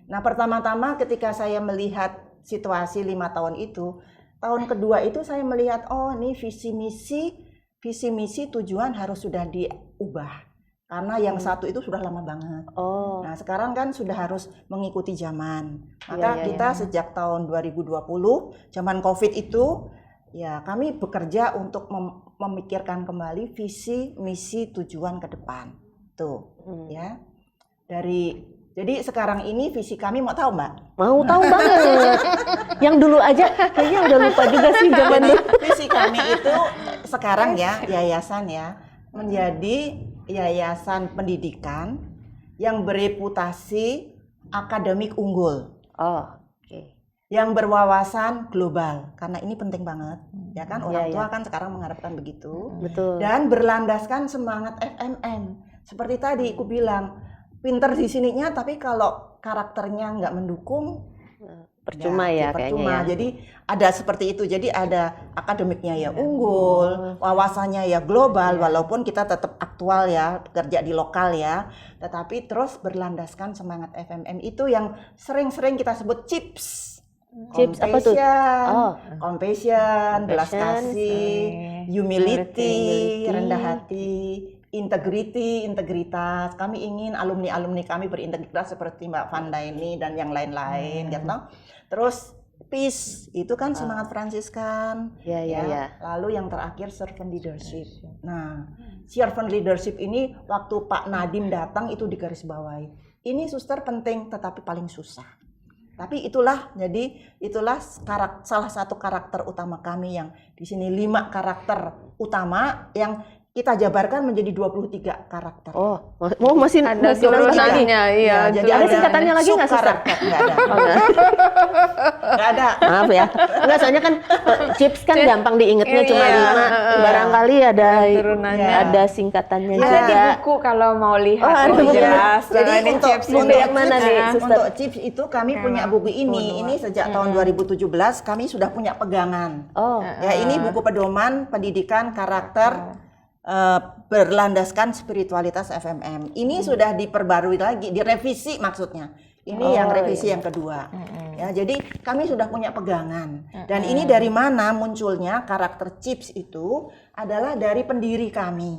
Nah pertama-tama ketika saya melihat situasi 5 tahun itu, tahun kedua itu saya melihat ini visi misi tujuan harus sudah diubah karena yang satu itu sudah lama banget. Nah sekarang kan sudah harus mengikuti zaman. Maka kita sejak tahun 2020 zaman COVID itu ya kami bekerja untuk memikirkan kembali visi misi tujuan ke depan tuh ya. Jadi sekarang ini visi kami mau tahu Mbak? Mau tahu banget. Yang dulu aja kayaknya udah lupa juga sih zaman dulu. Visi kami itu sekarang ya yayasan ya menjadi yayasan pendidikan yang bereputasi akademik unggul. Yang berwawasan global karena ini penting banget ya kan orang tua kan sekarang mengharapkan begitu. Betul. Dan berlandaskan semangat FMM. Seperti tadi aku bilang pinter di sininya tapi kalau karakternya nggak mendukung percuma ya kayaknya. Jadi ada seperti itu. Jadi ada akademiknya ya unggul, wawasannya ya global walaupun kita tetap aktual ya, kerja di lokal ya. Tetapi terus berlandaskan semangat FMM itu yang sering-sering kita sebut CHIPS. Apa tuh? Compassion, belas kasih, humility, rendah hati, integrity, integritas. Kami ingin alumni-alumni kami berintegritas seperti Mbak Vanda ini dan yang lain-lain, gitu. Terus peace itu kan semangat Fransiskan. Lalu yang terakhir servant leadership. Nah, servant leadership ini waktu Pak Nadiem datang itu digarisbawahi. Ini suster penting tetapi paling susah. Tapi itulah salah satu karakter utama kami yang di sini 5 karakter utama yang kita jabarkan menjadi 23 karakter. Oh, masih Ada masih nambah lagi. turunannya, iya. jadi Ada singkatannya lagi nggak, Suster? Karakter nggak ada. Oh, nggak. Nggak ada. Maaf ya. Enggak, soalnya kan chips kan gampang diingetnya cuma Iya, 5. Barangkali ada turunannya. ada singkatannya Ada di juga. buku kalau mau lihat. Oh, ada buku. jelas. Jadi Ini untuk chips buku ini. yang mana nih, Suster? Untuk chips itu kami punya buku ini. Ini sejak tahun 2017 kami sudah punya pegangan. Oh, Ya, ini buku pedoman pendidikan karakter berlandaskan spiritualitas FMM. Ini sudah diperbarui lagi, direvisi maksudnya. Ini yang revisi yang kedua. Ya, jadi kami sudah punya pegangan. Dan ini dari mana munculnya karakter chips itu adalah dari pendiri kami.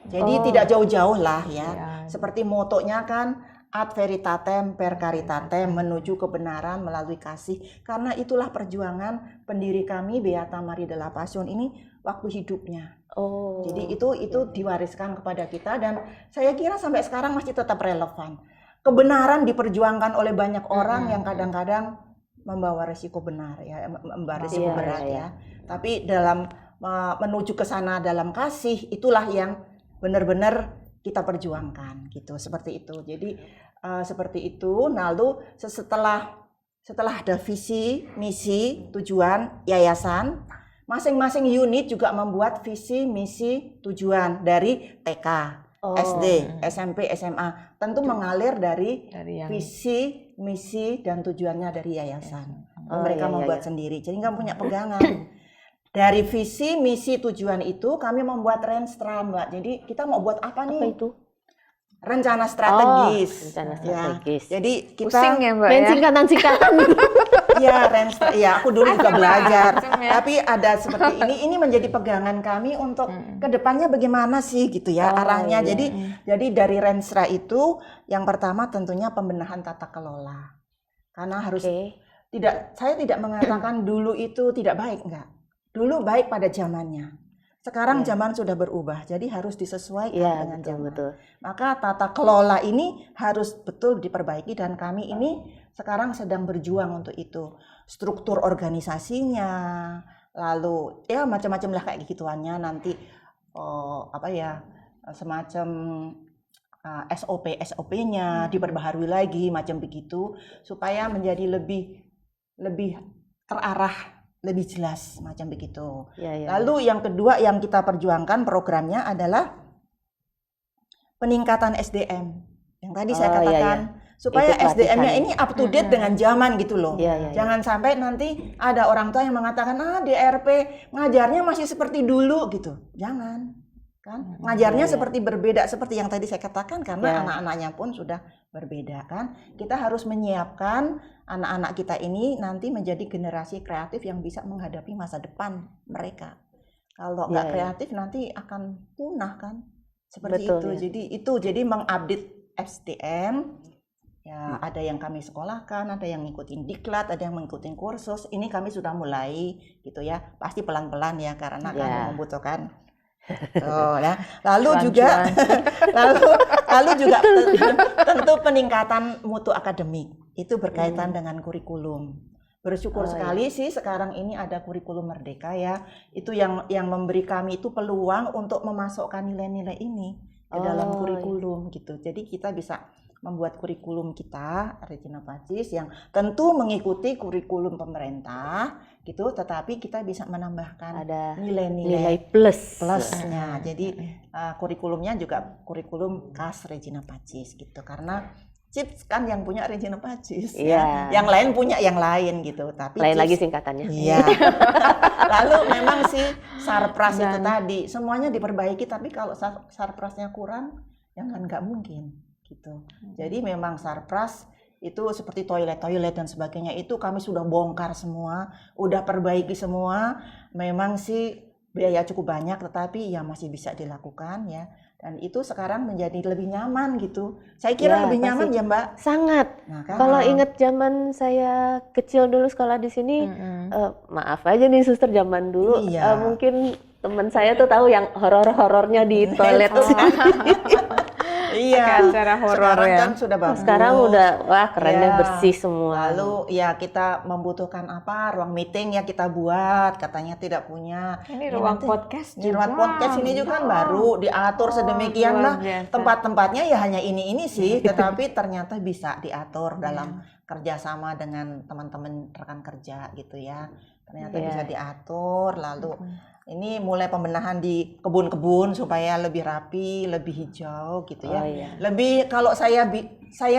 Jadi tidak jauh-jauh lah ya. Seperti motonya kan ad veritatem per caritatem, menuju kebenaran melalui kasih. Karena itulah perjuangan pendiri kami Beata Maria della Passion ini waktu hidupnya. oh. Jadi itu diwariskan kepada kita dan saya kira sampai sekarang masih tetap relevan. Kebenaran diperjuangkan oleh banyak orang yang kadang-kadang membawa resiko benar ya, membawa resiko berat ya. Tapi dalam menuju ke sana dalam kasih itulah yang benar-benar kita perjuangkan gitu, seperti itu. Jadi seperti itu. Lalu setelah ada visi, misi, tujuan yayasan, masing-masing unit juga membuat visi, misi, tujuan dari TK, SD, SMP, SMA. Tentu mengalir dari yang visi, misi, dan tujuannya dari yayasan. Mereka membuat sendiri, jadi nggak punya pegangan. Dari visi, misi, tujuan itu kami membuat renstra, Mbak. Jadi kita mau buat apa nih? Apa itu? Rencana strategis. Rencana strategis. Ya, jadi kita pusing ya Mbak Main ya. singkatan-singkatan. ya renstra. Ya, aku dulu juga belajar. Tapi ada seperti ini menjadi pegangan kami untuk kedepannya bagaimana sih gitu ya arahnya. Jadi dari renstra itu yang pertama tentunya pembenahan tata kelola. Karena harus saya tidak mengatakan dulu itu tidak baik, enggak. Dulu baik pada zamannya. Sekarang zaman sudah berubah, jadi harus disesuaikan dengan zaman. Betul. Maka tata kelola ini harus betul diperbaiki dan kami ini sekarang sedang berjuang untuk itu. Struktur organisasinya, lalu ya macam-macam lah kayak gituannya nanti semacam SOP-nya diperbaharui lagi macam begitu supaya menjadi lebih terarah, lebih jelas macam begitu. Lalu yang kedua yang kita perjuangkan programnya adalah peningkatan SDM. Yang tadi saya katakan supaya SDM-nya ini up to date dengan zaman gitu loh. Jangan sampai nanti ada orang tua yang mengatakan DRP ngajarnya masih seperti dulu gitu. Jangan. Kan ngajarnya seperti berbeda seperti yang tadi saya katakan karena anak-anaknya pun sudah berbeda kan. Kita harus menyiapkan anak-anak kita ini nanti menjadi generasi kreatif yang bisa menghadapi masa depan mereka. Kalau nggak kreatif nanti akan punah kan. Seperti itu. Jadi mengupdate SDM ya ada yang kami sekolahkan, ada yang ngikutin diklat, ada yang mengikuti kursus. Ini kami sudah mulai gitu ya. Pasti pelan-pelan ya karena kami membutuhkan ya. Lalu juga tentu peningkatan mutu akademik itu berkaitan dengan kurikulum. Bersyukur sekali sih sekarang ini ada kurikulum merdeka ya. Itu yang memberi kami itu peluang untuk memasukkan nilai-nilai ini ke dalam kurikulum gitu. Jadi kita bisa membuat kurikulum kita Regina Pacis yang tentu mengikuti kurikulum pemerintah gitu, tetapi kita bisa menambahkan ada nilai plusnya. Jadi kurikulumnya juga kurikulum khas Regina Pacis gitu karena chips kan yang punya Regina Pacis ya. Yang lain punya yang lain gitu, tapi lain chips, lagi singkatannya. Iya. Lalu memang sih sarpras itu tadi semuanya diperbaiki, tapi kalau sarprasnya kurang ya kan nggak mungkin gitu. Jadi memang sarpras itu seperti toilet dan sebagainya itu kami sudah bongkar semua, udah perbaiki semua. Memang sih biaya cukup banyak tetapi ya masih bisa dilakukan ya. Dan itu sekarang menjadi lebih nyaman gitu. Saya kira lebih nyaman ya Mbak. Sangat. Kalau ingat zaman saya kecil dulu sekolah di sini, maaf aja nih Suster zaman dulu, mungkin teman saya tuh tahu yang horor-horornya di toilet. Iya, acara horor sekarang ya. kan sudah bagus. Sekarang udah wah kerennya Ya, bersih semua. Lalu ya kita membutuhkan apa? Ruang meeting ya kita buat, katanya tidak punya. Ini Ya, ruang nanti podcast Ini ruang juga. podcast ini juga kan baru diatur sedemikian luar lah. biasa. Tempat-tempatnya ya hanya ini sih, tetapi ternyata bisa diatur dalam kerjasama dengan teman-teman rekan kerja gitu ya. Ternyata Iya. bisa diatur. Lalu ini mulai pembenahan di kebun-kebun supaya lebih rapi, lebih hijau gitu ya. Oh iya. Lebih kalau saya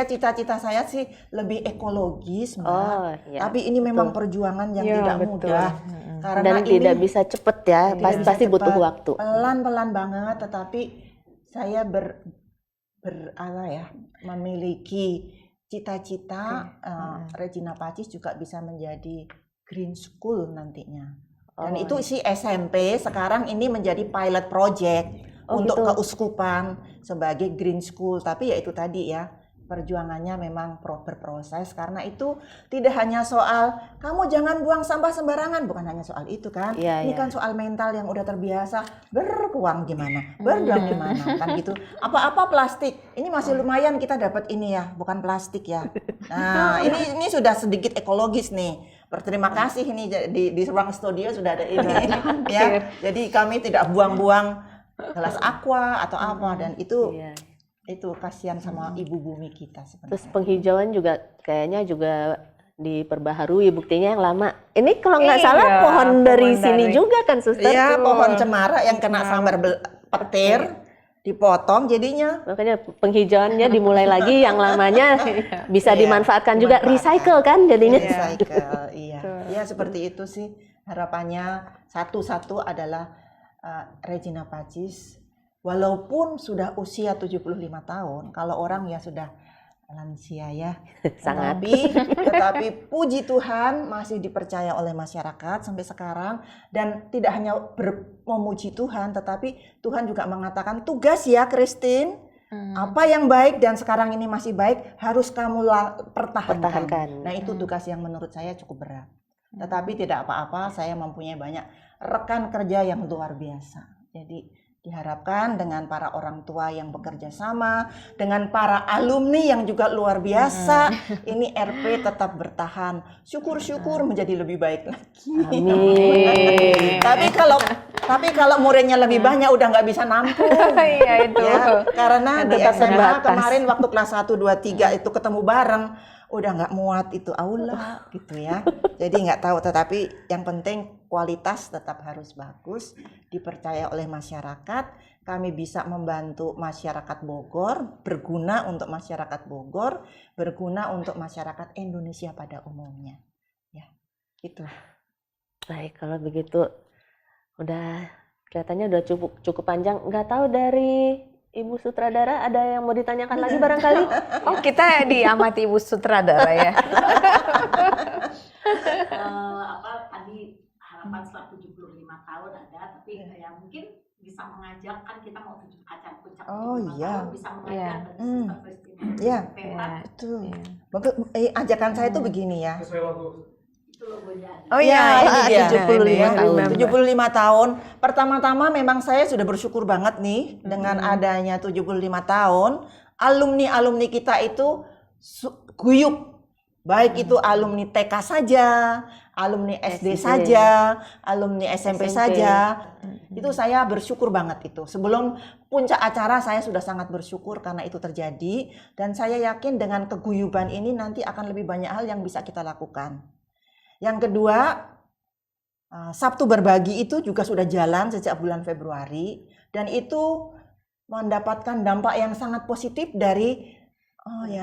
cita-cita saya sih lebih ekologis, Mbak. Oh iya. Tapi ini memang perjuangan yang Iya, tidak betul. mudah. Karena Dan ini tidak bisa cepet ya, tidak bisa pasti butuh cepat. waktu. Pelan-pelan banget, tetapi saya memiliki cita-cita Regina Pacis juga bisa menjadi green school nantinya. Dan Oh, itu si SMP sekarang ini menjadi pilot project Oh, untuk gitu. keuskupan sebagai green school. Tapi ya itu tadi ya, perjuangannya memang berproses karena itu tidak hanya soal kamu jangan buang sampah sembarangan, bukan hanya soal itu kan. Iya, Ini iya. kan soal mental yang udah terbiasa berkuang gimana, berbuang gimana kan gitu. Apa-apa plastik. Ini masih lumayan kita dapat ini ya, bukan plastik ya. Nah, ini sudah sedikit ekologis nih. Berterima kasih ini di ruang studio sudah ada ini ya. Jadi kami tidak buang-buang gelas aqua atau apa dan itu Iya. itu kasihan sama ibu bumi kita Terus sebenarnya. penghijauan juga kayaknya juga diperbaharui, buktinya yang lama. Ini kalau nggak Iya, salah pohon dari pohon sini dari- juga kan, Suster? Iya, pohon cemara yang kena sambar petir dipotong jadinya Makanya penghijauannya dimulai lagi, yang lamanya bisa Iya, dimanfaatkan juga, dimanfaatkan. recycle kan jadinya. recycle. Iya. Betul. Ya seperti itu sih harapannya. Satu-satu adalah Regina Pacis walaupun sudah usia 75 tahun, kalau orang ya sudah lansia ya. Sangat. Tetapi puji Tuhan masih dipercaya oleh masyarakat sampai sekarang dan tidak hanya memuji Tuhan tetapi Tuhan juga mengatakan tugas ya Christine. Apa yang baik dan sekarang ini masih baik harus kamu pertahankan. Pertahankan. Nah, itu tugas yang menurut saya cukup berat. Tetapi tidak apa-apa, saya mempunyai banyak rekan kerja yang luar biasa. Jadi diharapkan dengan para orang tua yang bekerja sama, dengan para alumni yang juga luar biasa, ini RP tetap bertahan. Syukur-syukur menjadi lebih baik lagi. Amin. Tapi kalau muridnya lebih banyak udah nggak bisa nampung. Iya itu. Ya, karena di Tetap SMA terbatas. kemarin waktu kelas 1, 2, 3 itu ketemu bareng, udah nggak muat itu aula gitu ya. Jadi nggak tahu, tetapi yang penting kualitas tetap harus bagus, dipercaya oleh masyarakat. Kami bisa membantu masyarakat Bogor, berguna untuk masyarakat Bogor, berguna untuk masyarakat Indonesia pada umumnya. Ya, gitu. Baik, kalau begitu udah kelihatannya udah cukup panjang. Nggak tahu dari Ibu Sutradara ada yang mau ditanyakan lagi barangkali? Oh, kita diamati Ibu Sutradara ya. Tadi harapan setelah 75 tahun ada, tapi ya mungkin bisa mengajak, kan kita mau acara puncak Oh, 75 iya. tahun, bisa mengajak dari Suster Christine Iya. Perak, Betul. Ajakan saya tuh begini ya. itu logonya ada. Oh iya, ini dia. 75 tahun. 75 tahun. Pertama-tama memang saya sudah bersyukur banget nih dengan adanya 75 tahun. Alumni-alumni kita itu guyup. Baik itu alumni TK saja, alumni SD saja, alumni SMP saja. Itu saya bersyukur banget itu. Sebelum puncak acara saya sudah sangat bersyukur karena itu terjadi. Dan saya yakin dengan keguyuban ini nanti akan lebih banyak hal yang bisa kita lakukan. Yang kedua, Sabtu berbagi itu juga sudah jalan sejak bulan Februari dan itu mendapatkan dampak yang sangat positif dari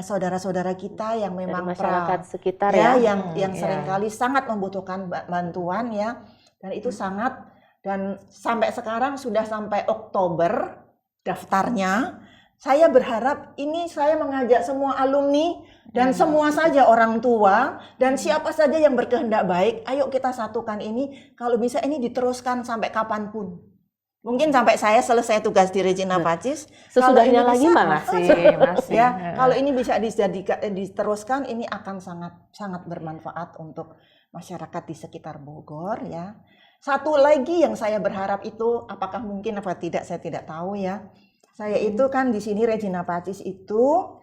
saudara-saudara kita yang memang Dari masyarakat sekitar ya. yang seringkali sangat membutuhkan bantuan ya, dan itu sangat, dan sampai sekarang sudah sampai Oktober daftarnya. Saya berharap ini saya mengajak semua alumni dan semua saja orang tua dan siapa saja yang berkehendak baik, ayo kita satukan ini, kalau bisa ini diteruskan sampai kapanpun. Mungkin sampai saya selesai tugas di Regina Pacis. Sesudahnya lagi malah. Masih. Ya, kalau ini bisa diteruskan, ini akan sangat bermanfaat untuk masyarakat di sekitar Bogor ya. Satu lagi yang saya berharap itu, apakah mungkin apa tidak saya tidak tahu ya. Saya itu kan di sini Regina Pacis itu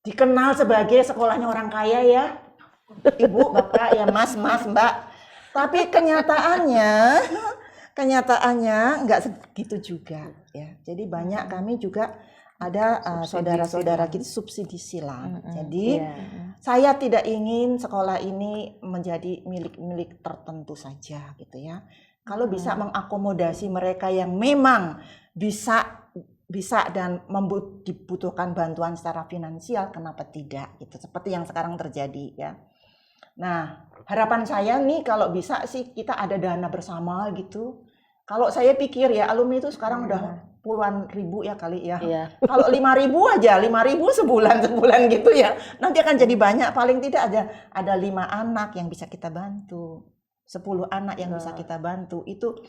dikenal sebagai sekolahnya orang kaya ya. Ibu, Bapak, ya Mas, Mbak. Tapi kenyataannya nggak segitu juga ya. Jadi banyak kami juga ada saudara-saudara kita subsidi silang. Jadi saya tidak ingin sekolah ini menjadi milik tertentu saja gitu ya. Kalau bisa mengakomodasi mereka yang memang bisa dan dibutuhkan bantuan secara finansial, kenapa tidak gitu. Seperti yang sekarang terjadi ya. Nah, harapan saya nih kalau bisa sih kita ada dana bersama gitu. Kalau saya pikir ya alumni itu sekarang udah puluhan ribu ya kali ya. Kalau 5.000 aja, 5.000 sebulan gitu ya. Nanti akan jadi banyak, paling tidak ada 5 anak yang bisa kita bantu. 10 anak yang bisa kita bantu. Itu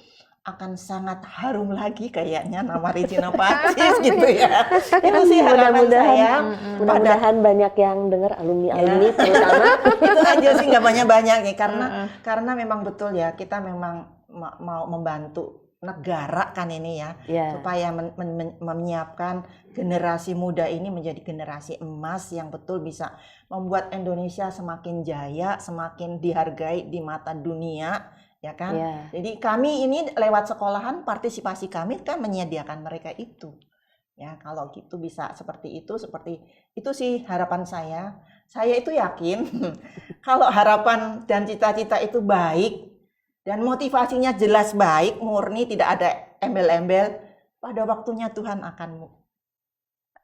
akan sangat harum lagi kayaknya nama Regina Pacis gitu ya. Itu sih harapan saya. Mudah-mudahan banyak yang dengar alumni terutama. Itu aja sih, nggak banyak-banyak nih karena memang betul ya, kita memang mau membantu negara kan ini ya, supaya menyiapkan generasi muda ini menjadi generasi emas yang betul bisa membuat Indonesia semakin jaya, semakin dihargai di mata dunia. Ya kan, jadi kami ini lewat sekolahan, partisipasi kami kan menyediakan mereka itu. Ya kalau gitu bisa seperti itu sih harapan saya. Saya itu yakin kalau harapan dan cita-cita itu baik dan motivasinya jelas baik, murni, tidak ada embel-embel, pada waktunya Tuhan akan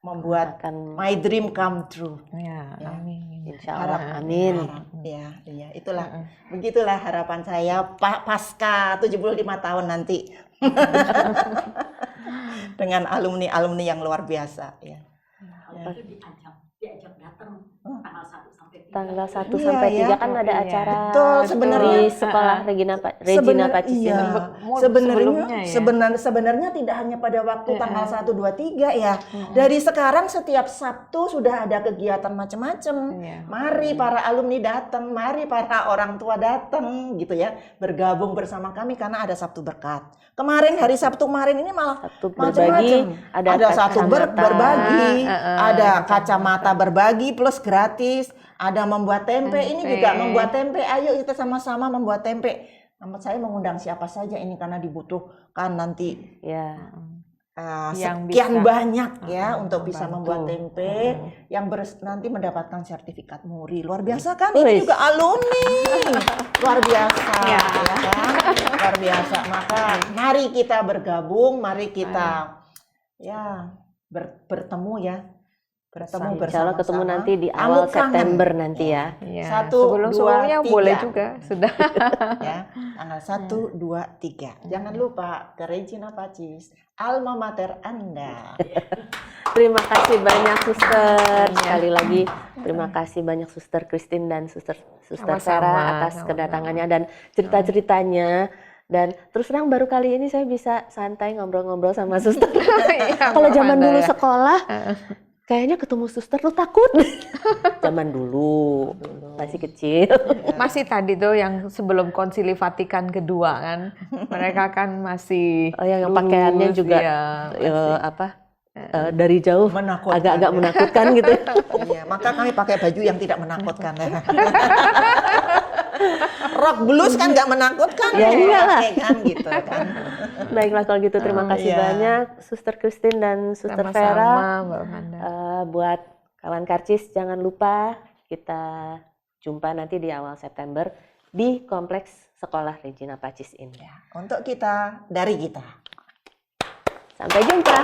membuat my dream come true. Ya, amin. Insya Allah, amin. Ya, itulah. Begitulah harapan saya pasca 75 tahun nanti. Dengan alumni-alumni yang luar biasa ya. Itu diajak datang tanggal 1 sampai 3 kan ada acara sebenarnya di sekolah Regina Pacis. Sebenarnya tidak hanya pada waktu tanggal 1, 2, 3 ya. Dari sekarang setiap Sabtu sudah ada kegiatan macam-macam. Mari para alumni datang, mari para orang tua datang gitu ya, bergabung bersama kami karena ada Sabtu Berkat. Kemarin hari Sabtu kemarin ini malah macam-macam. Ada satu berbagi, ada kacamata berbagi plus gratis. Ada membuat tempe, ini juga membuat tempe. Ayo kita sama-sama membuat tempe. Saya mengundang siapa saja ini karena dibutuhkan nanti sekian banyak ya untuk bisa membuat tempe yang nanti mendapatkan sertifikat MURI. Luar biasa kan? Ini juga alumni. Luar biasa ya kan? Luar biasa. Maka mari kita bergabung, mari kita bertemu ya. Bertemu bersama-sama. Ketemu nanti di awal September nanti ya. Sebelum-sebelumnya boleh juga sudah. Ya, tanggal 1, 2, 3. Jangan lupa ke Regina Pacis, alma mater Anda. Terima kasih banyak Suster. Sekali lagi terima kasih banyak Suster Christine dan Suster Vera atas kedatangannya dan cerita-ceritanya. Dan terus terang baru kali ini saya bisa santai ngobrol-ngobrol sama Suster. Kalau zaman dulu sekolah kayaknya ketemu suster tuh takut. Zaman dulu masih kecil. Masih tadi tuh yang sebelum Konsili Vatikan kedua kan, mereka kan masih yang pakaiannya juga dari jauh agak-agak menakutkan gitu. Iya, maka kami pakai baju yang tidak menakutkan. Rock blues kan nggak menakutkan ya, enggak lah kan gitu kan. Baiklah kalau gitu terima kasih banyak Suster Christine dan Suster Vera. Buat kawan Karcis jangan lupa kita jumpa nanti di awal September di kompleks sekolah Regina Pacis ini. Untuk kita dari kita. Sampai jumpa.